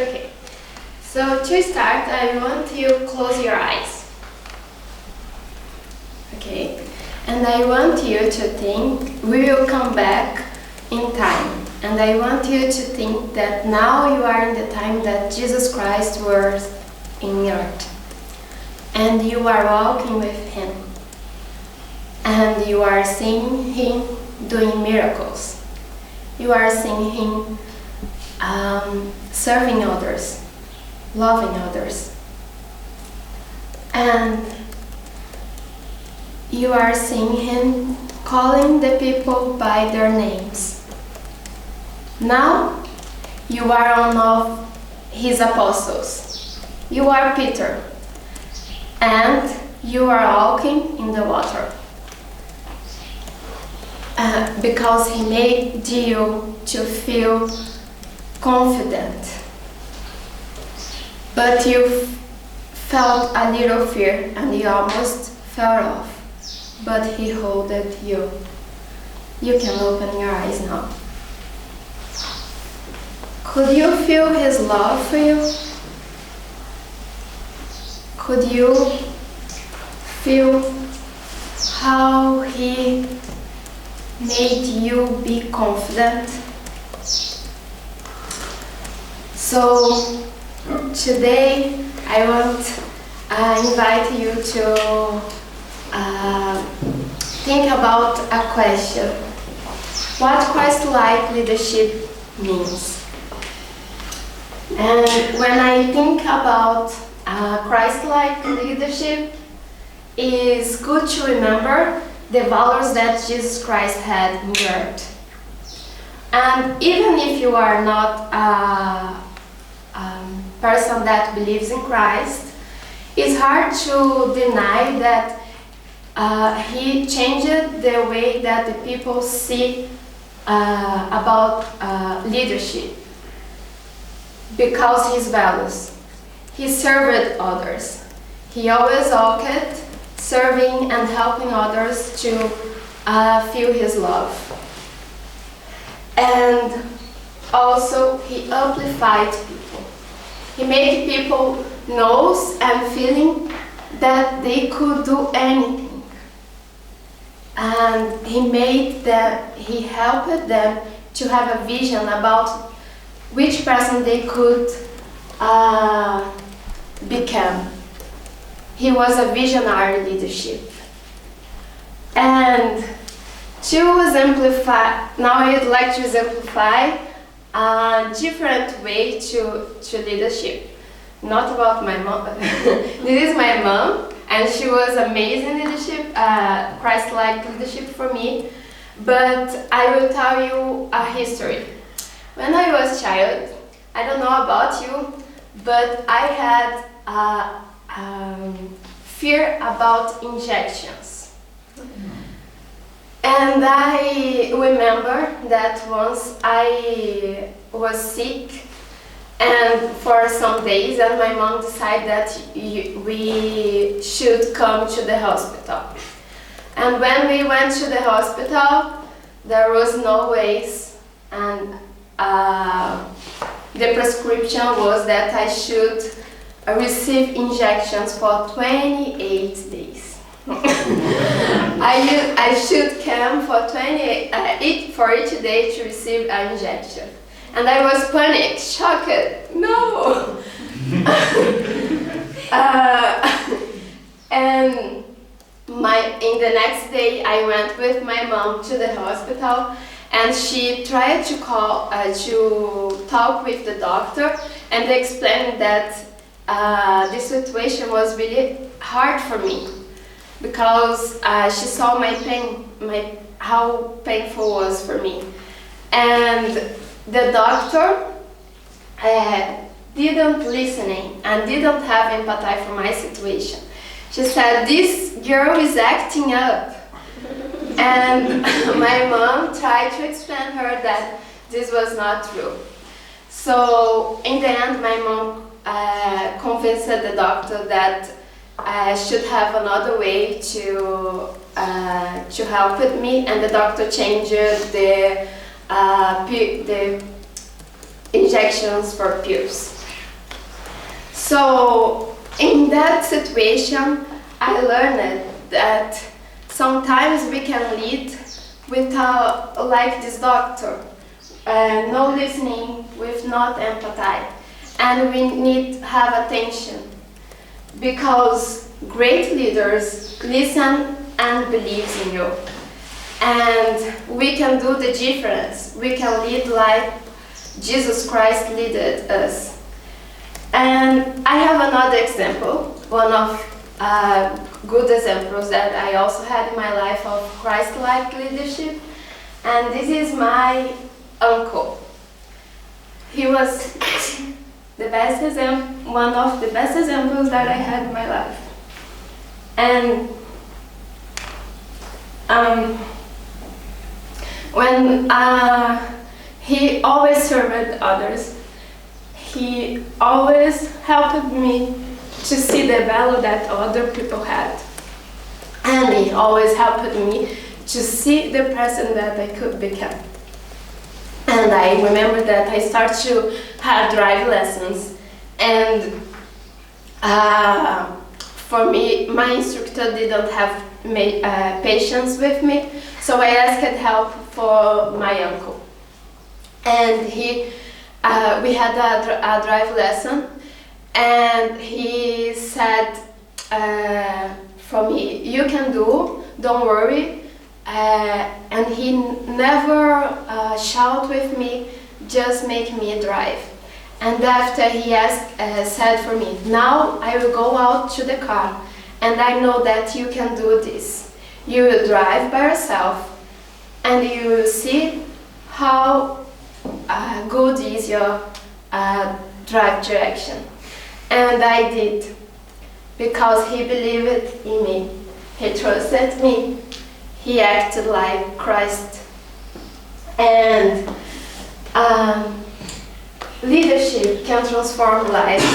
Okay. So to start, I want you to close your eyes. Okay. And I want you to think we will come back in time. And I want you to think that now you are in the time that Jesus Christ was in earth. And you are walking with Him. And you are seeing Him doing miracles. You are seeing Him serving others, loving others. And you are seeing Him calling the people by their names. Now, you are one of His apostles. You are Peter. And you are walking in the water. Because He made you to feel confident. But you felt a little fear and you almost fell off. But He held you. You can open your eyes now. Could you feel His love for you? Could you feel how He made you be confident? So today I want to invite you to think about a question. What Christ-like leadership means. And when I think about Christ-like leadership, it's good to remember the values that Jesus Christ had in the earth. And even if you are not a person that believes in Christ, it's hard to deny that He changed the way that the people see about leadership because His values. He served others. He always walked serving and helping others to feel His love. And also He amplified people. He made people know and feeling that they could do anything. And He helped them to have a vision about which person they could become. He was a visionary leadership. And to exemplify, now I'd like to exemplify a different way to leadership. Not about my mom. This is my mom, and she was amazing leadership, Christ-like leadership for me. But I will tell you a history. When I was a child, I don't know about you, but I had fear about injections. And I remember that once I was sick and for some days, and my mom decided that we should come to the hospital. And when we went to the hospital, there was no ways, and the prescription was that I should receive injections for 28 days. I should come for each day to receive an injection. And I was panicked, shocked. No! And in the next day, I went with my mom to the hospital, and she tried to talk with the doctor and explain that this situation was really hard for me because she saw my pain, how painful it was for me. And the doctor didn't listen and didn't have empathy for my situation. She said, "This girl is acting up." And my mom tried to explain her that this was not true. So in the end, my mom convinced the doctor that I should have another way to help with me, and the doctor changed the injections for pills. So in that situation, I learned that sometimes we can lead without, like this doctor, no listening, with not empathy, and we need to have attention, because great leaders listen and believe in you, and we can do the difference. We can lead like Jesus Christ led us. And I have another example, one of good examples that I also had in my life of Christ-like leadership, and this is my uncle. He was the best example, one of the best examples that I had in my life. And when he always served others, he always helped me to see the value that other people had. And he always helped me to see the person that I could become. And I remember that I started to have drive lessons. And for me, my instructor didn't have patience with me, so I asked help for my uncle. And we had a drive lesson, and he said for me, "You can do, don't worry." And he never shout with me, just make me drive. And after he said for me, "Now I will go out to the car, and I know that you can do this. You will drive by yourself, and you will see how good is your drive direction." And I did, because he believed in me. He trusted me. He acted like Christ. And leadership can transform lives.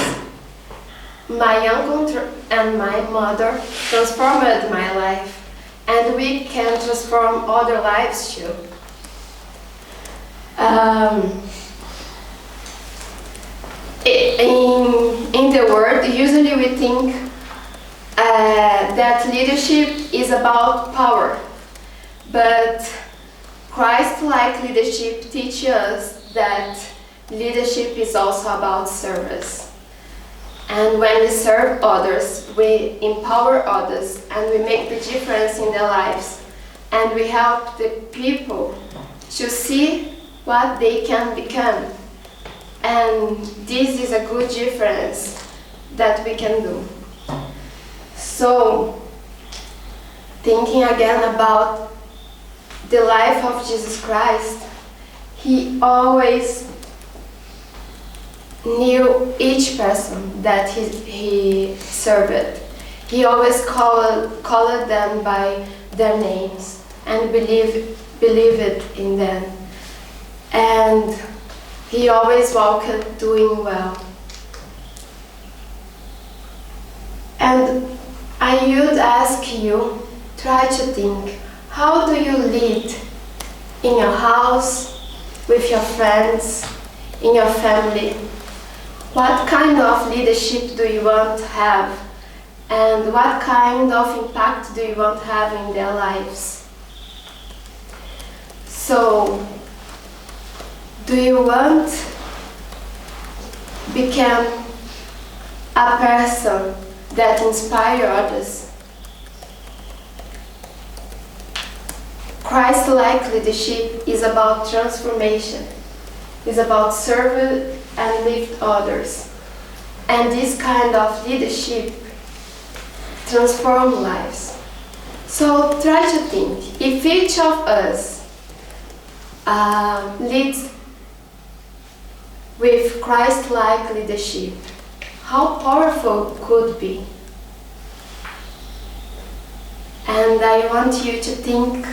My uncle and my mother transformed my life, and we can transform other lives too. In the world, usually we think that leadership is about power, but Christ-like leadership teaches us that leadership is also about service. And when we serve others, we empower others, and we make the difference in their lives, and we help the people to see what they can become. And this is a good difference that we can do. So, thinking again about the life of Jesus Christ, he always knew each person that he served. He always called them by their names and believed in them. And he always walked doing well. And I would ask you, try to think, how do you lead in your house, with your friends, in your family? What kind of leadership do you want to have? And what kind of impact do you want to have in their lives? So, do you want to become a person that inspires others? Christ-like leadership is about transformation. It's about serve and lift others. And this kind of leadership transforms lives. So try to think, if each of us leads with Christ-like leadership, how powerful could be? And I want you to think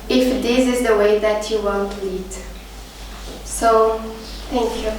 if this is the way that you want to lead. So, thank you.